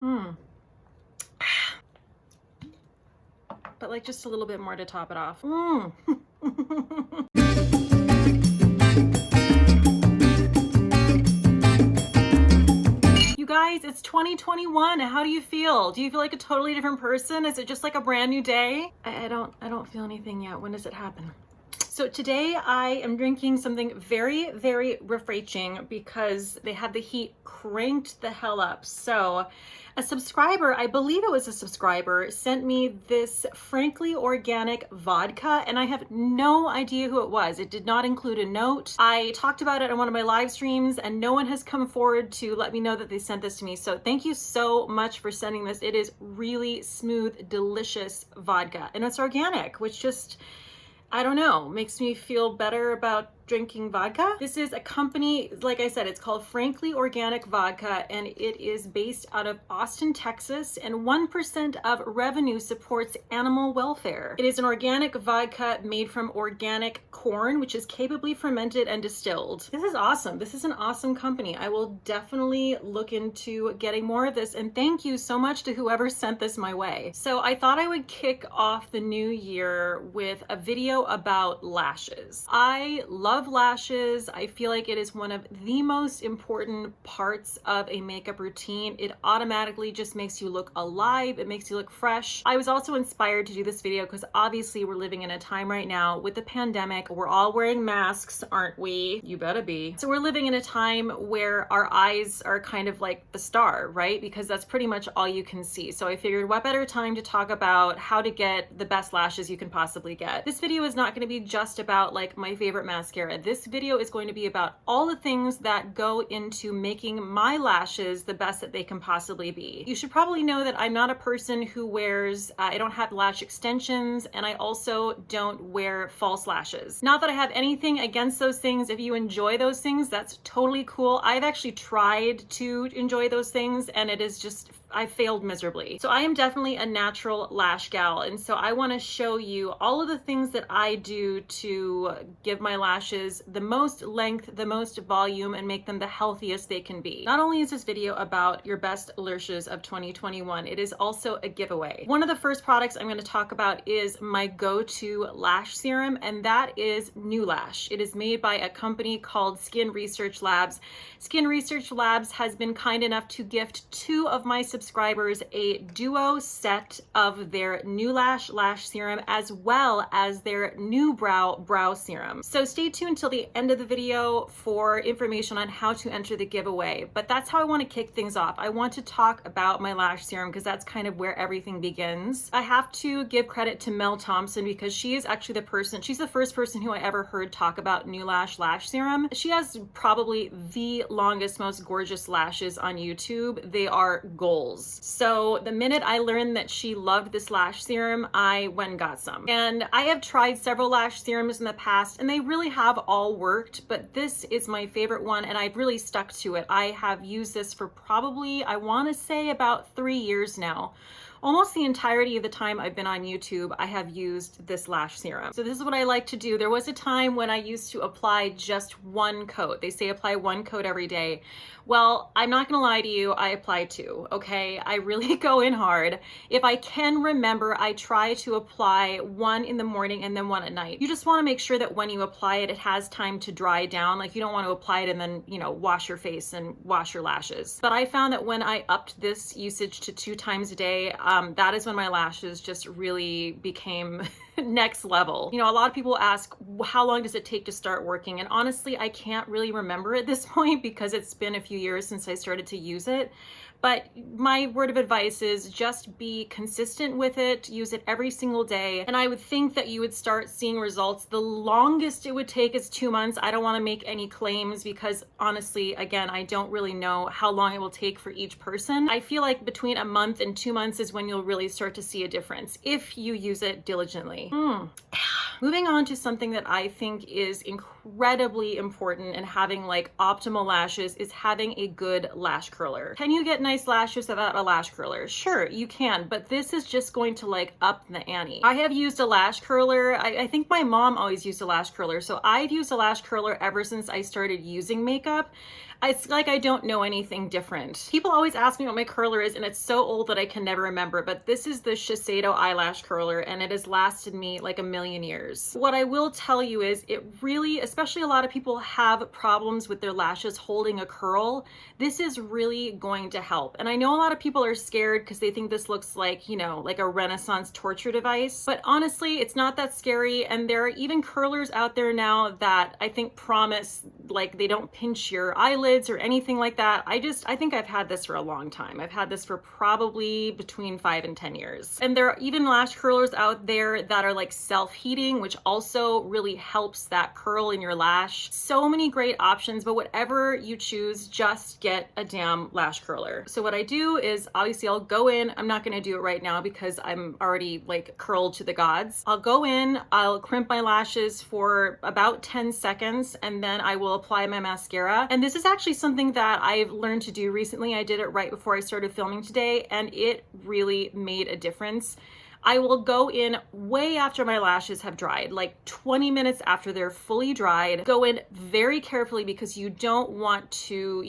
Hmm. But like just a little bit more to top it off. You guys, it's 2021. How do you feel? Do you feel like a totally different person? Is it just like a brand new day? I don't feel anything yet. When does it happen? So today I am drinking something very, very refreshing because they had the heat cranked the hell up. So a subscriber, I believe it was a subscriber, sent me this frankly organic vodka, and I have no idea who it was. It did not include a note. I talked about it on one of my live streams and no one has come forward to let me know that they sent this to me. So thank you so much for sending this. It is really smooth, delicious vodka, and it's organic, which just, I don't know, makes me feel better about drinking vodka. This is a company, like I said, it's called Frankly Organic Vodka, and it is based out of Austin, Texas, and 1% of revenue supports animal welfare. It is an organic vodka made from organic corn, which is capably fermented and distilled. This is awesome. This is an awesome company. I will definitely look into getting more of this, and thank you so much to whoever sent this my way. So I thought I would kick off the new year with a video about lashes. I love lashes. I feel like it is one of the most important parts of a makeup routine. It automatically just makes you look alive. It makes you look fresh. I was also inspired to do this video because obviously we're living in a time right now with the pandemic. We're all wearing masks, aren't we? You better be. So we're living in a time where our eyes are kind of like the star, right? Because that's pretty much all you can see. So I figured what better time to talk about how to get the best lashes you can possibly get. This video is not going to be just about like my favorite mascara. This video is going to be about all the things that go into making my lashes the best that they can possibly be. You should probably know that I'm not a person who wears, I don't have lash extensions, and I also don't wear false lashes. Not that I have anything against those things. If you enjoy those things, that's totally cool. I've actually tried to enjoy those things and it is just, I failed miserably. So I am definitely a natural lash gal, and so I want to show you all of the things that I do to give my lashes the most length, the most volume, and make them the healthiest they can be. Not only is this video about your best lashes of 2021, it is also a giveaway. One of the first products I'm going to talk about is my go-to lash serum, and that is NeuLash. It is made by a company called Skin Research Labs. Skin Research Labs has been kind enough to gift 2 of my subscribers a duo set of their NeuLash lash serum as well as their new brow serum. So stay tuned till the end of the video for information on how to enter the giveaway. But that's how I want to kick things off. I want to talk about my lash serum because that's kind of where everything begins. I have to give credit to Thompson because she is actually the person, she's the first person who I ever heard talk about NeuLash lash serum. She has probably the longest, most gorgeous lashes on YouTube. They are goals. So the minute I learned that she loved this lash serum, I went and got some. And I have tried several lash serums in the past and they really have all worked, but this is my favorite one and I've really stuck to it. I have used this for probably, I want to say about 3 years now. Almost the entirety of the time I've been on YouTube, I have used this lash serum. So this is what I like to do. There was a time when I used to apply just 1 coat. They say apply 1 coat every day. Well, I'm not gonna lie to you, I apply 2, okay? I really go in hard. If I can remember, I try to apply 1 in the morning and then 1 at night. You just wanna make sure that when you apply it, it has time to dry down. Like you don't wanna apply it and then, you know, wash your face and wash your lashes. But I found that when I upped this usage to 2 times a day, that is when my lashes just really became next level. You know, a lot of people ask, how long does it take to start working? And honestly, I can't really remember at this point because it's been a few years since I started to use it. But my word of advice is just be consistent with it, use it every single day. And I would think that you would start seeing results. The longest it would take is 2 months. I don't want to make any claims because honestly, again, I don't really know how long it will take for each person. I feel like between a month and 2 months is when you'll really start to see a difference if you use it diligently. Moving on to something that I think is incredibly important in having like optimal lashes is having a good lash curler. Can you get nice lashes without a lash curler? Sure, you can, but this is just going to like up the ante. I have used a lash curler. I think my mom always used a lash curler. So I've used a lash curler ever since I started using makeup. It's like I don't know anything different. People always ask me what my curler is, and it's so old that I can never remember, but this is the Shiseido eyelash curler, and it has lasted me like a million years. What I will tell you is it really, especially a lot of people have problems with their lashes holding a curl. This is really going to help. And I know a lot of people are scared because they think this looks like, you know, like a Renaissance torture device, but honestly, it's not that scary. And there are even curlers out there now that I think promise like they don't pinch your eyelids or anything like that. I think I've had this for a long time. I've had this for probably between 5 and 10 years. And there are even lash curlers out there that are like self-heating, which also really helps that curl in your lash. So many great options, but whatever you choose, just get a damn lash curler. So what I do is obviously I'll go in, I'm not gonna do it right now because I'm already like curled to the gods. I'll go in, I'll crimp my lashes for about 10 seconds, and then I will apply my mascara. And this is actually something that I've learned to do recently. I did it right before I started filming today, and it really made a difference. I will go in way after my lashes have dried, like 20 minutes after they're fully dried. Go in very carefully because you don't want to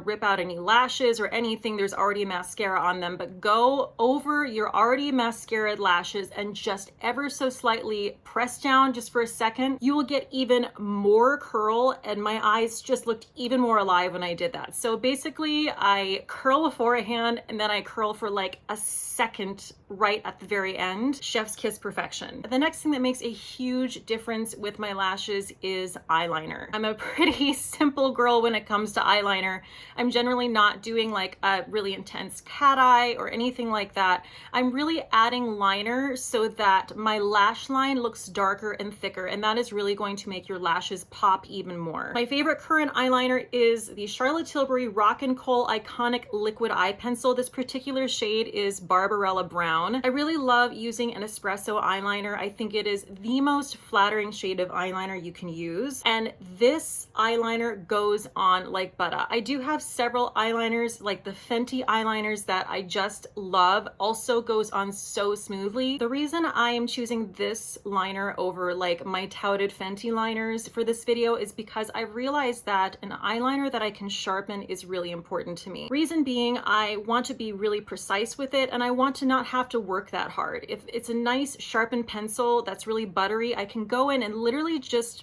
rip out any lashes or anything. There's already mascara on them, but go over your already mascaraed lashes and just ever so slightly press down just for a second. You will get even more curl, and my eyes just looked even more alive when I did that. So basically I curl beforehand and then I curl for like a second right at the very end. Chef's kiss perfection. The next thing that makes a huge difference with my lashes is eyeliner. I'm a pretty simple girl when it comes to eyeliner. I'm generally not doing like a really intense cat eye or anything like that. I'm really adding liner so that my lash line looks darker and thicker, and that is really going to make your lashes pop even more. My favorite current eyeliner is the Charlotte Tilbury Rock and Kohl Iconic Liquid Eye Pencil. This particular shade is Barbarella Brown. I really love using an espresso eyeliner. I think it is the most flattering shade of eyeliner you can use, and this eyeliner goes on like butter. I do have several eyeliners, like the Fenty eyeliners that I just love, also goes on so smoothly. The reason I am choosing this liner over like my touted Fenty liners for this video is because I realized that an eyeliner that I can sharpen is really important to me. Reason being, I want to be really precise with it, and I want to not have to work that hard. If it's a nice sharpened pencil that's really buttery, I can go in and literally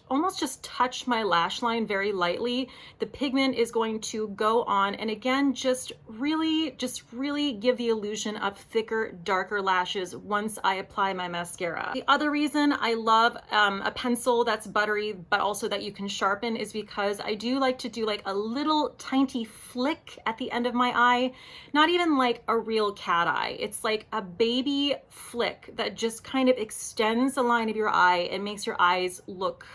almost just touch my lash line very lightly. The pigment is going to go on, and again, just really give the illusion of thicker, darker lashes once I apply my mascara. The other reason I love a pencil that's buttery but also that you can sharpen is because I do like to do like a little tiny flick at the end of my eye. Not even like a real cat eye. It's like a baby flick that just kind of extends the line of your eye and makes your eyes look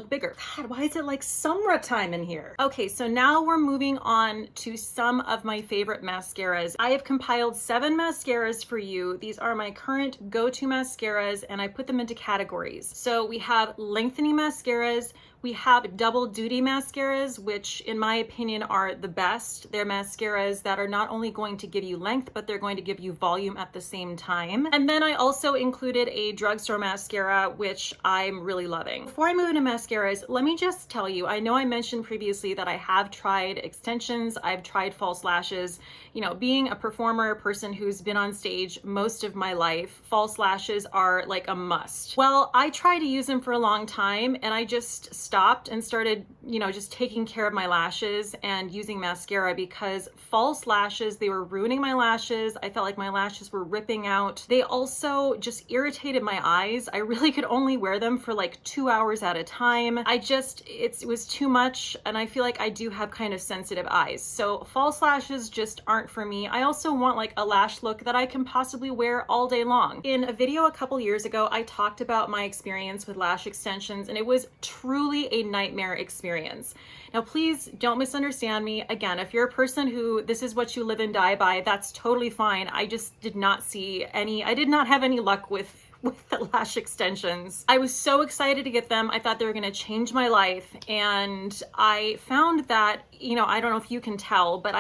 bigger. God, why is it like summertime in here? Okay, so now we're moving on to some of my favorite mascaras. I have compiled 7 mascaras for you. These are my current go-to mascaras, and I put them into categories. So we have lengthening mascaras, we have double duty mascaras, which in my opinion are the best. They're mascaras that are not only going to give you length, but they're going to give you volume at the same time. And then I also included a drugstore mascara, which I'm really loving. Before I move into mascaras, let me just tell you, I know I mentioned previously that I have tried extensions, I've tried false lashes. You know, being a performer, a person who's been on stage most of my life, false lashes are like a must. Well, I tried to use them for a long time, and I just stopped and started, just taking care of my lashes and using mascara, because false lashes, they were ruining my lashes. I felt like my lashes were ripping out. They also just irritated my eyes. I really could only wear them for like 2 hours at a time. It was too much, and I feel like I do have kind of sensitive eyes. So false lashes just aren't for me. I also want like a lash look that I can possibly wear all day long. In a video a couple years ago, I talked about my experience with lash extensions, and it was truly a nightmare experience. Now, please don't misunderstand me. Again, if you're a person who this is what you live and die by, that's totally fine. I just did not have any luck with with the lash extensions. I was so excited to get them. I thought they were gonna change my life. And I found that, you know, I don't know if you can tell, but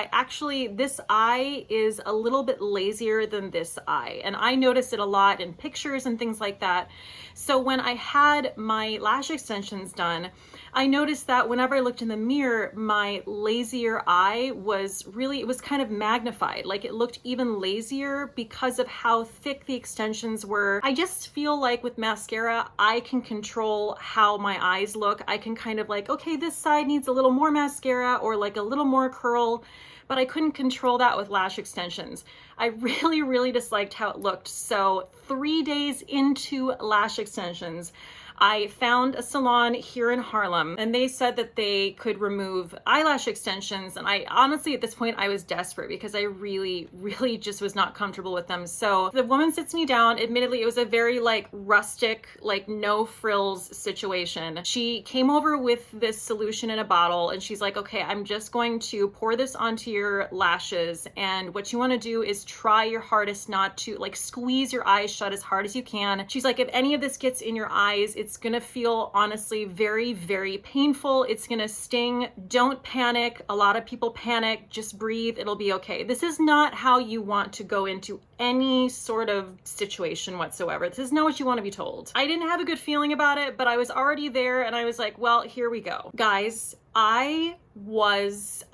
this eye is a little bit lazier than this eye. And I noticed it a lot in pictures and things like that. So when I had my lash extensions done, I noticed that whenever I looked in the mirror, my lazier eye was really, it was kind of magnified. Like it looked even lazier because of how thick the extensions were. I just feel like with mascara, I can control how my eyes look. I can kind of like, okay, this side needs a little more mascara or like a little more curl, but I couldn't control that with lash extensions. I really, really disliked how it looked. So 3 days into lash extensions, I found a salon here in Harlem and they said that they could remove eyelash extensions. And I honestly, at this point, I was desperate because I really, really just was not comfortable with them. So the woman sits me down. Admittedly, it was a very like rustic, like no frills situation. She came over with this solution in a bottle and she's like, okay, I'm just going to pour this onto your lashes. And what you want to do is try your hardest not to like squeeze your eyes shut as hard as you can. She's like, if any of this gets in your eyes, it's gonna feel honestly very, very painful. It's gonna sting. Don't panic. A lot of people panic. Just breathe. It'll be okay. This is not how you want to go into any sort of situation whatsoever. This is not what you want to be told. I didn't have a good feeling about it, but I was already there and I was like, well, here we go. Guys, I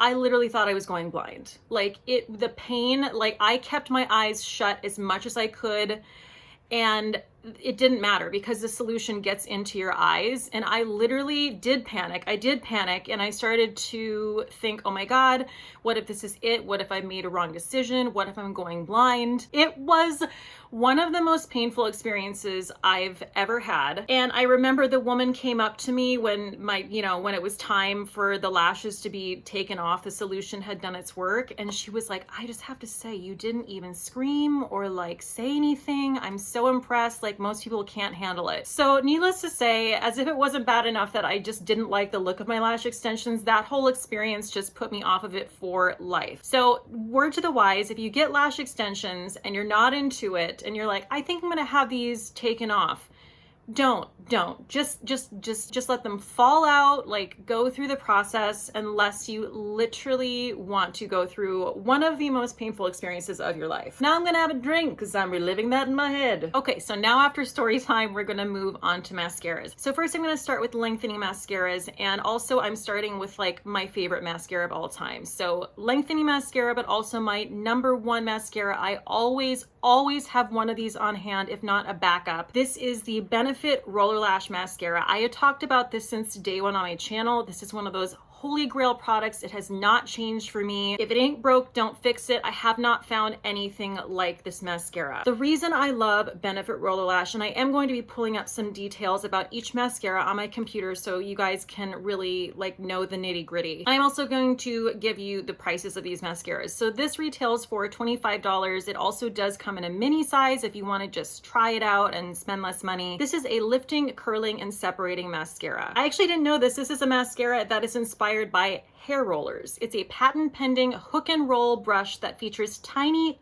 literally thought I was going blind. Like the pain, like I kept my eyes shut as much as I could. And it didn't matter because the solution gets into your eyes. And I literally did panic. I did panic and I started to think, oh my God, what if this is it? What if I made a wrong decision? What if I'm going blind? It was one of the most painful experiences I've ever had. And I remember the woman came up to me when when it was time for the lashes to be taken off, the solution had done its work. And she was like, I just have to say, you didn't even scream or like say anything. I'm so impressed. Like most people can't handle it. So needless to say, as if it wasn't bad enough that I just didn't like the look of my lash extensions, that whole experience just put me off of it for life. So word to the wise, if you get lash extensions and you're not into it and you're like, I think I'm gonna have these taken off, don't just let them fall out. Like go through the process unless you literally want to go through one of the most painful experiences of your life. Now I'm gonna have a drink because I'm reliving that in my head. Okay, so now after story time, we're gonna move on to mascaras. So first I'm gonna start with lengthening mascaras, and also I'm starting with like my favorite mascara of all time. So lengthening mascara, but also my #1 mascara. I always have one of these on hand, if not a backup. This is the Benefit Roller Lash Mascara. I had talked about this since day one on my channel. This is one of those holy grail products. It has not changed for me. If it ain't broke, don't fix it. I have not found anything like this mascara. The reason I love Benefit Roller Lash, and I am going to be pulling up some details about each mascara on my computer so you guys can really like know the nitty gritty. I'm also going to give you the prices of these mascaras. So this retails for $25. It also does come in a mini size if you want to just try it out and spend less money. This is a lifting, curling, and separating mascara. I actually didn't know this. This is a mascara that is inspired by hair rollers. It's a patent pending hook and roll brush that features tiny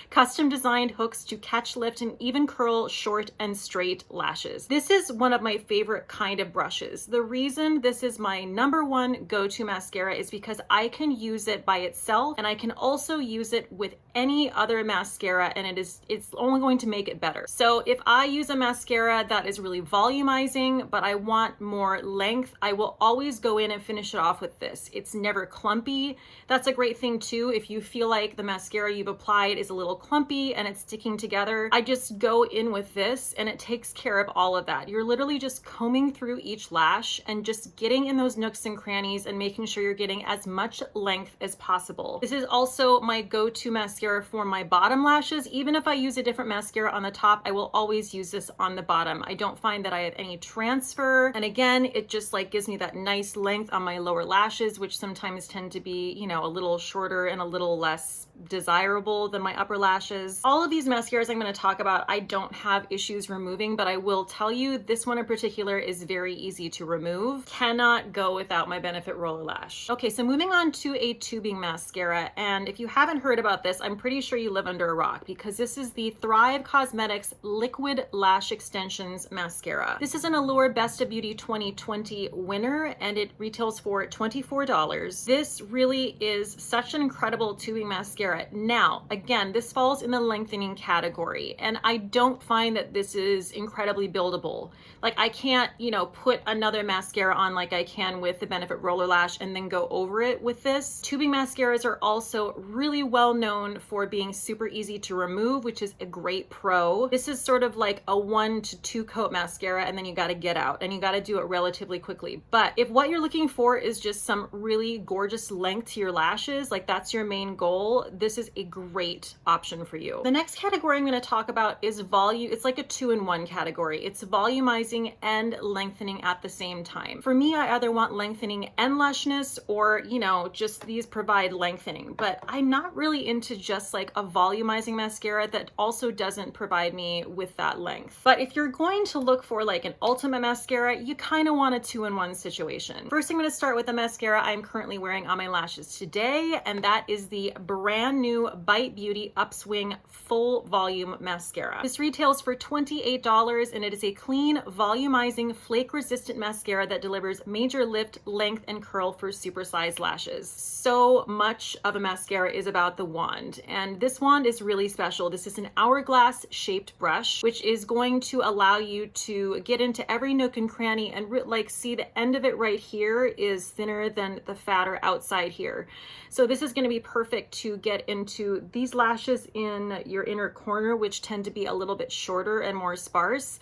custom designed hooks to catch, lift, and even curl short and straight lashes. This is one of my favorite kind of brushes. The reason this is my #1 go-to mascara is because I can use it by itself and I can also use it with any other mascara, and it's only going to make it better. So if I use a mascara that is really volumizing but I want more length, I will always go in and finish it off with this. It's never clumpy. That's a great thing too. If you feel like the mascara you've applied is a little clumpy and it's sticking together, I just go in with this and it takes care of all of that. You're literally just combing through each lash and just getting in those nooks and crannies and making sure you're getting as much length as possible. This is also my go-to mascara for my bottom lashes. Even if I use a different mascara on the top, I will always use this on the bottom. I don't find that I have any transfer. And again, it just like gives me that nice length on my lower lower lashes, which sometimes tend to be, you know, a little shorter and a little less desirable than my upper lashes. All of these mascaras I'm going to talk about, I don't have issues removing, but I will tell you this one in particular is very easy to remove. Cannot go without my Benefit Roller Lash. Okay, so moving on to a tubing mascara, and if you haven't heard about this, I'm pretty sure you live under a rock, because this is the Thrive Cosmetics Liquid Lash Extensions Mascara. This is an Allure Best of Beauty 2020 winner, and it retails for $24. This really is such an incredible tubing mascara. Now, again, this falls in the lengthening category, and I don't find that this is incredibly buildable. Like, I can't, you know, put another mascara on like I can with the Benefit Roller Lash and then go over it with this. Tubing mascaras are also really well known for being super easy to remove, which is a great pro. This is sort of like a 1 to 2 coat mascara, and then you got to get out, and you got to do it relatively quickly. But if what you're looking for is just some really gorgeous length to your lashes, like that's your main goal, this is a great option for you. The next category I'm going to talk about is volume. It's like a 2-in-1 category. It's volumizing and lengthening at the same time. For me, I either want lengthening and lushness, or, you know, just these provide lengthening, but I'm not really into just like a volumizing mascara that also doesn't provide me with that length. But if you're going to look for like an ultimate mascara, you kind of want a 2-in-1 situation. First, I'm going to start with the mascara I'm currently wearing on my lashes today, and that is the brand new Bite Beauty Upswing Full Volume Mascara. This retails for $28, and it is a clean, volumizing, flake-resistant mascara that delivers major lift, length, and curl for supersized lashes. So much of a mascara is about the wand, and this wand is really special. This is an hourglass-shaped brush, which is going to allow you to get into every nook and cranny, and like see the end of it right here is thinner than the fatter outside here. So this is going to be perfect to get into these lashes in your inner corner, which tend to be a little bit shorter and more sparse.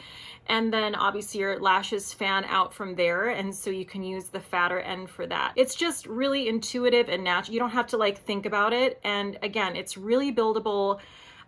And then obviously your lashes fan out from there, and so you can use the fatter end for that. It's just really intuitive and natural. You don't have to like think about it. And again, it's really buildable.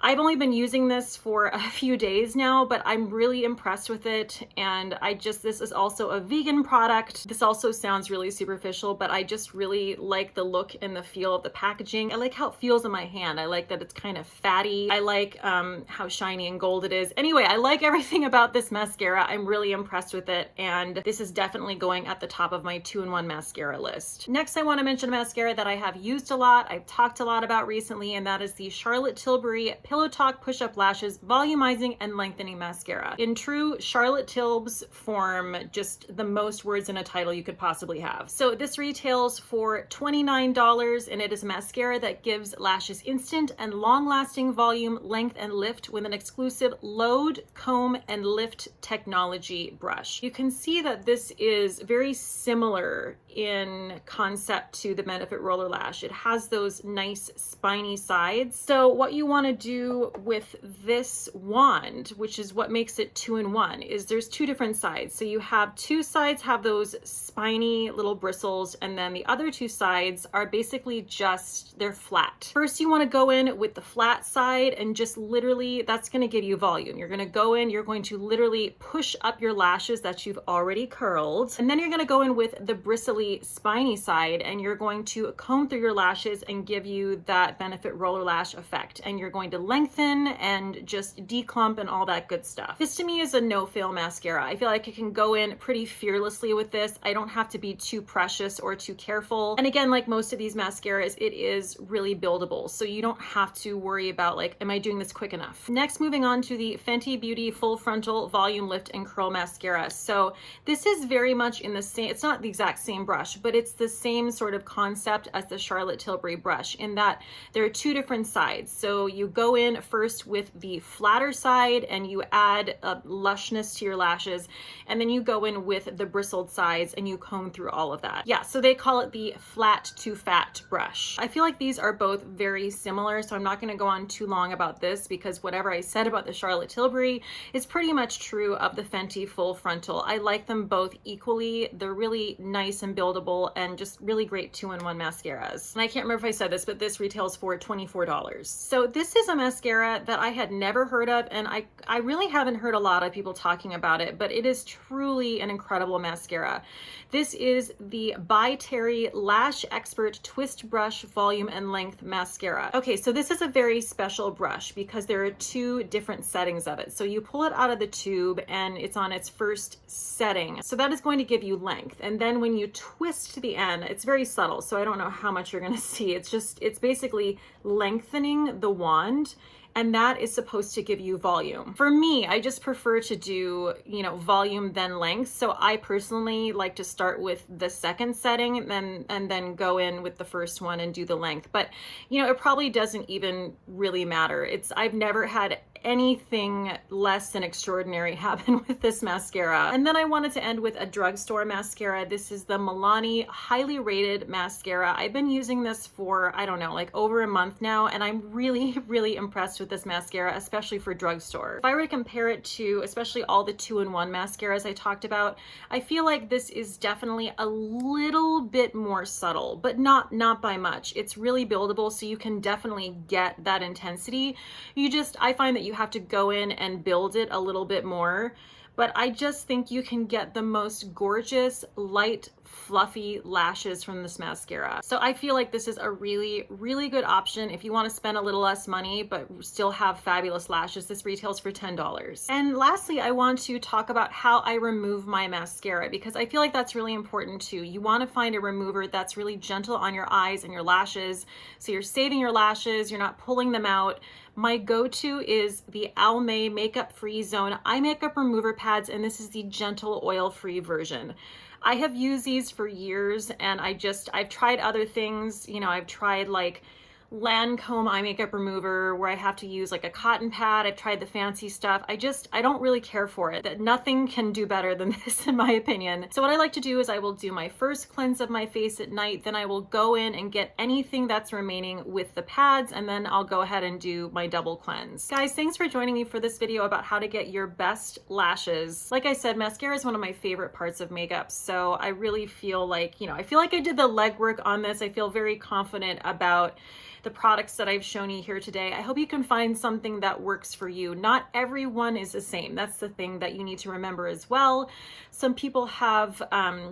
I've only been using this for a few days now, but I'm really impressed with it. And this is also a vegan product. This also sounds really superficial, but I just really like the look and the feel of the packaging. I like how it feels in my hand. I like that it's kind of fatty. I like how shiny and gold it is. Anyway, I like everything about this mascara. I'm really impressed with it. And this is definitely going at the top of my 2-in-1 mascara list. Next, I want to mention a mascara that I have used a lot. I've talked a lot about recently, and that is the Charlotte Tilbury Pillow Talk Push-Up Lashes Volumizing and Lengthening Mascara. In true Charlotte Tilbs form, just the most words in a title you could possibly have. So this retails for $29, and it is a mascara that gives lashes instant and long-lasting volume, length, and lift with an exclusive load, comb, and lift technology brush. You can see that this is very similar in concept to the Benefit Roller Lash. It has those nice spiny sides. So what you want to do with this wand, which is what makes it 2-in-1, is there's 2 different sides. So you have 2 sides have those spiny little bristles, and then the other 2 sides are basically just, they're flat. First, you want to go in with the flat side, and just literally, that's going to give you volume. You're going to go in, you're going to literally push up your lashes that you've already curled, and then you're going to go in with the bristly, spiny side, and you're going to comb through your lashes and give you that Benefit Roller Lash effect, and you're going to lengthen and just declump and all that good stuff. This to me is a no-fail mascara. I feel like I can go in pretty fearlessly with this. I don't have to be too precious or too careful. And again, like most of these mascaras, it is really buildable. So you don't have to worry about like, am I doing this quick enough? Next, moving on to the Fenty Beauty Full Frontal Volume Lift and Curl Mascara. So this is very much in the same, it's not the exact same brush, but it's the same sort of concept as the Charlotte Tilbury brush, in that there are 2 different sides. So you go in first with the flatter side and you add a lushness to your lashes, and then you go in with the bristled sides and you comb through all of that. Yeah, so they call it the flat to fat brush. I feel like these are both very similar, so I'm not going to go on too long about this, because whatever I said about the Charlotte Tilbury is pretty much true of the Fenty Full Frontal. I like them both equally. They're really nice and buildable and just really great 2-in-1 mascaras. And I can't remember if I said this, but this retails for $24. So this is a mascara that I had never heard of, and I really haven't heard a lot of people talking about it, but it is truly an incredible mascara. This is the by Terry Lash Expert Twist Brush Volume and Length Mascara. Okay, so this is a very special brush because there are two different settings of it. So you pull it out of the tube and it's on its first setting. So that is going to give you length. And then when you twist to the end, it's very subtle, so I don't know how much you're gonna see. It's basically lengthening the wand, and that is supposed to give you volume. For me, I just prefer to do, you know, volume then length. So I personally like to start with the second setting and then go in with the first one and do the length. But, you know, it probably doesn't even really matter. I've never had anything less than extraordinary happen with this mascara. And then I wanted to end with a drugstore mascara. This is the Milani Highly Rated Mascara. I've been using this for, I don't know, like over a month now, and I'm really, really impressed with this mascara, especially for drugstore. If I were to compare it to especially all the 2-in-1 mascaras I talked about, I feel like this is definitely a little bit more subtle, but not by much. It's really buildable, so you can definitely get that intensity. I find that you have to go in and build it a little bit more, but I just think you can get the most gorgeous, light, fluffy lashes from this mascara. So I feel like this is a really, really good option if you want to spend a little less money but still have fabulous lashes. This retails for $10. And lastly, I want to talk about how I remove my mascara, because I feel like that's really important too. You want to find a remover that's really gentle on your eyes and your lashes, so you're saving your lashes, you're not pulling them out. My go-to is the Almay Makeup Free Zone Eye Makeup Remover Pads, and this is the gentle oil-free version. I have used these for years, and I've tried other things. You know, I've tried like Lancome eye makeup remover where I have to use like a cotton pad. I've tried the fancy stuff. I don't really care for it. That nothing can do better than this in my opinion. So what I like to do is I will do my first cleanse of my face at night, then I will go in and get anything that's remaining with the pads, and then I'll go ahead and do my double cleanse. Guys, thanks for joining me for this video about how to get your best lashes. Like I said, mascara is one of my favorite parts of makeup, so I really feel like, you know, I feel like I did the legwork on this. I feel very confident about the products that I've shown you here today. I hope you can find something that works for you. Not everyone is the same. That's the thing that you need to remember as well. Some people have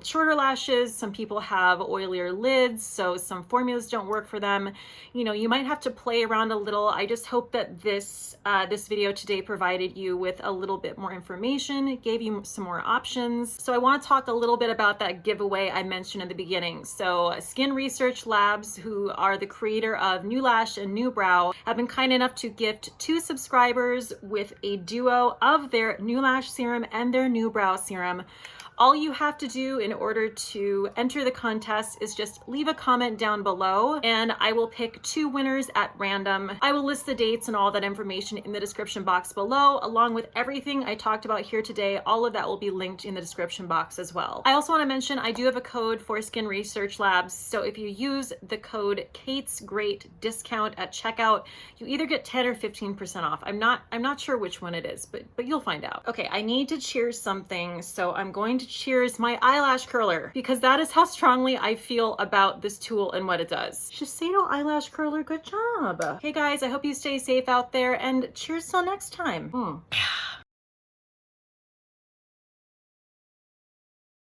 shorter lashes, some people have oilier lids, so some formulas don't work for them. You know, you might have to play around a little. I just hope that this video today provided you with a little bit more information, it gave you some more options. So I want to talk a little bit about that giveaway I mentioned in the beginning. So Skin Research Labs, who are the creator of NeuLash and NeuBrow, have been kind enough to gift 2 subscribers with a duo of their NeuLash serum and their NeuBrow serum. All you have to do in order to enter the contest is just leave a comment down below, and I will pick 2 winners at random. I will list the dates and all that information in the description box below, along with everything I talked about here today. All of that will be linked in the description box as well. I also want to mention I do have a code for Skin Research Labs, so if you use the code Kate's Great Discount at checkout, you either get 10 or 15% off. I'm not sure which one it is, but you'll find out. Okay, I need to cheers something, so I'm going to cheers my eyelash curler, because that is how strongly I feel about this tool and what it does. Shiseido eyelash curler, good job. Hey guys, I hope you stay safe out there, and cheers till next time.